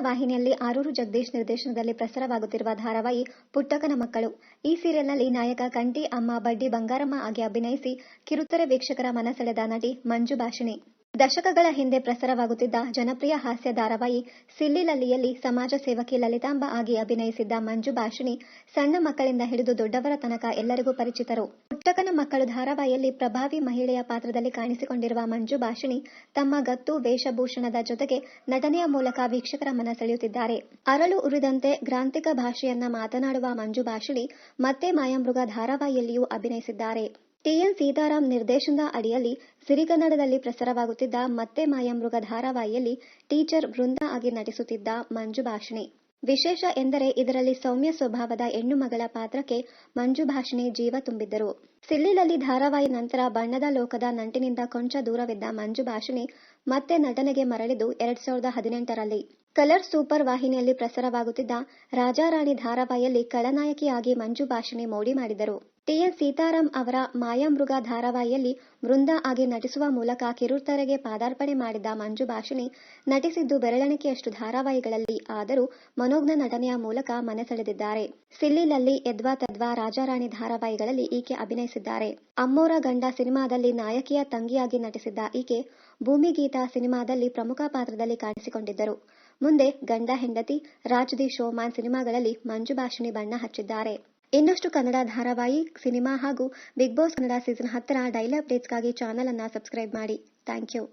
ವಾಹಿನಿಯಲ್ಲಿ ಆರೂರು ಜಗದೀಶ್ ನಿರ್ದೇಶನದಲ್ಲಿ ಪ್ರಸಾರವಾಗುತ್ತಿರುವ ಧಾರಾವಾಹಿ ಪುಟ್ಟಕ್ಕನ ಮಕ್ಕಳು. ಈ ಸೀರಿಯಲ್ನಲ್ಲಿ ನಾಯಕ ಕಂಠಿ ಅಮ್ಮ ಬಡ್ಡಿ ಬಂಗಾರಮ್ಮ ಆಗಿ ಅಭಿನಯಿಸಿ ಕಿರುತೆರೆ ವೀಕ್ಷಕರ ಮನಸೆಳೆದ ನಟಿ ಮಂಜು ಭಾಷಿಣಿ. ದಶಕಗಳ ಹಿಂದೆ ಪ್ರಸಾರವಾಗುತ್ತಿದ್ದ ಜನಪ್ರಿಯ ಹಾಸ್ಯ ಧಾರಾವಾಹಿ ಸಿಲ್ಲಿ ಲಲ್ಲಿಯಲ್ಲಿ ಸಮಾಜ ಸೇವಕಿ ಲಲಿತಾಂಬ ಆಗಿ ಅಭಿನಯಿಸಿದ್ದ ಮಂಜು ಭಾಷಿಣಿ ಸಣ್ಣ ಮಕ್ಕಳಿಂದ ಹಿಡಿದು ದೊಡ್ಡವರ ತನಕ ಎಲ್ಲರಿಗೂ ಪರಿಚಿತರು. ಪುಟ್ಟಕ್ಕನ ಮಕ್ಕಳು ಧಾರಾವಾಹಿಯಲ್ಲಿ ಪ್ರಭಾವಿ ಮಹಿಳೆಯ ಪಾತ್ರದಲ್ಲಿ ಕಾಣಿಸಿಕೊಂಡಿರುವ ಮಂಜು ಭಾಷಿಣಿ ತಮ್ಮ ಗತ್ತು, ವೇಷಭೂಷಣದ ಜೊತೆಗೆ ನಟನೆಯ ಮೂಲಕ ವೀಕ್ಷಕರ ಮನ ಸೆಳೆಯುತ್ತಿದ್ದಾರೆ. ಅರಳು ಉರಿದಂತೆ ಗ್ರಾಂಥಿಕ ಭಾಷೆಯನ್ನ ಮಾತನಾಡುವ ಮಂಜು ಭಾಷಿಣಿ ಮತ್ತೆ ಮಾಯಾಮೃಗ ಧಾರಾವಾಹಿಯಲ್ಲಿಯೂ ಅಭಿನಯಿಸಿದ್ದಾರೆ. ಟಿ.ಎನ್. ಸೀತಾರಾಮ್ ನಿರ್ದೇಶನದ ಅಡಿಯಲ್ಲಿ ಸಿರಿಗನ್ನಡದಲ್ಲಿ ಪ್ರಸಾರವಾಗುತ್ತಿದ್ದ ಮತ್ತೆ ಮಾಯಾಮೃಗ ಧಾರಾವಾಹಿಯಲ್ಲಿ ಟೀಚರ್ ಬೃಂದಾ ಆಗಿ ನಟಿಸುತ್ತಿದ್ದ ಮಂಜು ಭಾಷಿಣಿ. ವಿಶೇಷ ಎಂದರೆ ಇದರಲ್ಲಿ ಸೌಮ್ಯ ಸ್ವಭಾವದ ಹೆಣ್ಣು ಮಗಳ ಪಾತ್ರಕ್ಕೆ ಮಂಜು ಭಾಷಿಣಿ ಜೀವ ತುಂಬಿದ್ದರು. ಸಿಲ್ಲಿ ಲಲ್ಲಿ ಧಾರಾವಾಹಿ ನಂತರ ಬಣ್ಣದ ಲೋಕದ ನಂಟಿನಿಂದ ಕೊಂಚ ದೂರವಿದ್ದ ಮಂಜು ಭಾಷಿಣಿ ಮತ್ತೆ ನಟನೆಗೆ ಮರಳಿದ್ದು 2018ರಲ್ಲಿ ಕಲರ್ಸ್ ಸೂಪರ್ ವಾಹಿನಿಯಲ್ಲಿ ಪ್ರಸಾರವಾಗುತ್ತಿದ್ದ ರಾಜಾರಾಣಿ ಧಾರಾವಾಹಿಯಲ್ಲಿ ಖಳನಾಯಕಿಯಾಗಿ ಮಂಜು ಭಾಷಿಣಿ ಮೋಡಿ ಮಾಡಿದರು. ಟಿ.ಎನ್. ಸೀತಾರಾಮ್ ಅವರ ಮಾಯಾಮೃಗ ಧಾರಾವಾಹಿಯಲ್ಲಿ ಬೃಂದಾ ಆಗಿ ನಟಿಸುವ ಮೂಲಕ ಕಿರುತೆರೆಗೆ ಪಾದಾರ್ಪಣೆ ಮಾಡಿದ್ದ ಮಂಜು ಭಾಷಿಣಿ ನಟಿಸಿದ್ದು ಬೆರಳೆಣಿಕೆಯಷ್ಟು ಧಾರಾವಾಹಿಗಳಲ್ಲಿ. ಆದರೂ ಮನೋಜ್ಞ ನಟನೆಯ ಮೂಲಕ ಮನಸೆಳೆದಿದ್ದಾರೆ. ಸಿಲ್ಲಿ ಲಲ್ಲಿ, ಯದ್ವಾ ತದ್ವಾ, ರಾಜಾರಾಣಿ ಧಾರಾವಾಹಿಗಳಲ್ಲಿ ಈಕೆ ಅಭಿನಯಿಸಿದ್ದಾರೆ. ಅಮ್ಮೋರ ಗಂಡ ಸಿನಿಮಾದಲ್ಲಿ ನಾಯಕಿಯ ತಂಗಿಯಾಗಿ ನಟಿಸಿದ್ದ ಈಕೆ ಭೂಮಿಗೀತ ಸಿನಿಮಾದಲ್ಲಿ ಪ್ರಮುಖ ಪಾತ್ರದಲ್ಲಿ ಕಾಣಿಸಿಕೊಂಡಿದ್ದರು. ಮುಂದೆ ಗಂಡ ಹೆಂಡತಿ, ರಾಜ್ ದಿ ಶೋಮ್ಯಾನ್ ಸಿನಿಮಾಗಳಲ್ಲಿ ಮಂಜು ಭಾಷಿಣಿ ಬಣ್ಣ ಹಚ್ಚಿದ್ದಾರೆ. ಇನ್ನಷ್ಟು ಕನ್ನಡ ಧಾರಾವಾಹಿ, ಸಿನಿಮಾ ಹಾಗೂ ಬಿಗ್ ಬಾಸ್ ಕನ್ನಡ ಸೀಸನ್ 10ರ ಡೈಲಿ ಅಪ್ಡೇಟ್ಸ್ಗಾಗಿ ಚಾನಲ್ ಅನ್ನ ಸಬ್ಸ್ಕ್ರೈಬ್ ಮಾಡಿ. Thank you.